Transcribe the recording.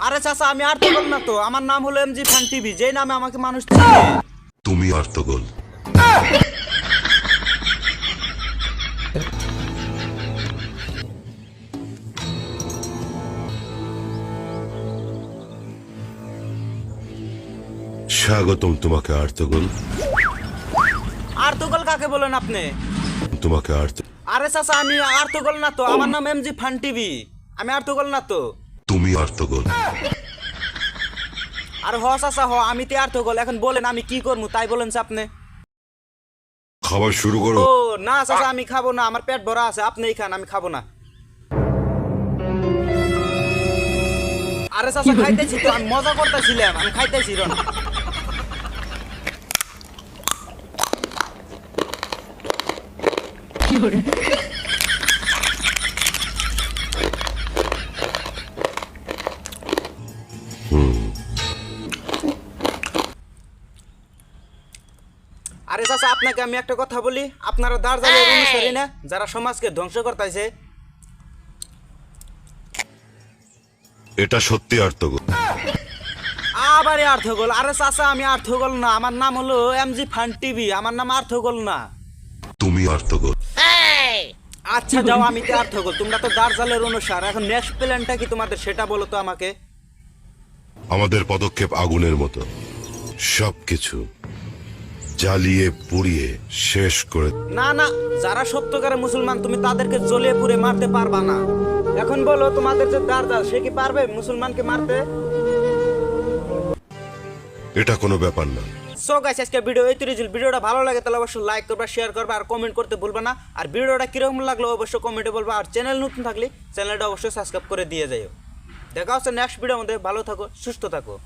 আরে চাচা আমি আর্তগোল না তো, আমার নাম হলো এমজি ফান টিভি, যেই নামে আমাকে মানুষ চিনে। তুমি আর্তগোল। স্বাগতম তোমাকে আর্তগোল। আর্তগোল কাকে বলেন আপনি? তোমাকে আর্ত আরে চাচা আমি আর্তগোল না তো, আমার নাম এমজি ফান টিভি, আমি আর্তগোল না তো। তুমি আর্তগোল। আরে হ চাচা হ, আমি তো আর্তগোল। এখন বলেন আমি কি করবো তাই বলেন আপনি। খাবার শুরু করো। ও না চাচা আমি খাবো না, আমার পেট ভরা আছে, আপনিই খান, আমি খাবো না। আরে চাচা খাইতেছি তো, আমি মজা করতেছিলাম, আমি খাইতেছি রন। আরে চাচা আপনাকে আমি একটা কথা বলি, আপনারা দার্জালের অনুসারী না, যারা সমাজকে ধ্বংস করতেছে। এটা সত্যি আর্তগোল। আবারে আর্থগোল? আরে চাচা আমি আর্থগোল না, আমার নাম হলো এমজি ফান টিভি, আমার নাম আর্থগোল না। তুমি আর্তগোল। আচ্ছা যাও, আমি তো আর্থগোল, তোমরা তো দার্জালের অনুসার। এখন নেক্সট প্ল্যানটা কি তোমাদের সেটা বলো তো আমাকে। আমাদের পদক্ষেপ আগুনের মতো, সবকিছু জ্বালিয়ে পুড়িয়ে শেষ করে। না না, যারা সত্যকারের মুসলমান তুমি তাদেরকে জ্বলিয়ে পুড়ে মারতে পারবা না। এখন বলো তোমাদের যে দার্জাল, সে কি পারবে মুসলমানকে মারতে? এটা কোনো ব্যাপার না। সো গাইস আজকে ভিডিও এই তৈরি। ভিডিওটা ভালো লাগে তাহলে অবশ্যই লাইক করবা, শেয়ার করবা আর কমেন্ট করতে ভুলবা না। আর ভিডিওটা কিরকম লাগলো অবশ্যই কমেন্টে বলবা। আর চ্যানেল নতুন থাকলে চ্যানেলটা অবশ্যই সাবস্ক্রাইব করে দিয়ে যাও। দেখা হচ্ছে নেক্সট ভিডিওর মধ্যে। ভালো থাকো, সুস্থ থাকো।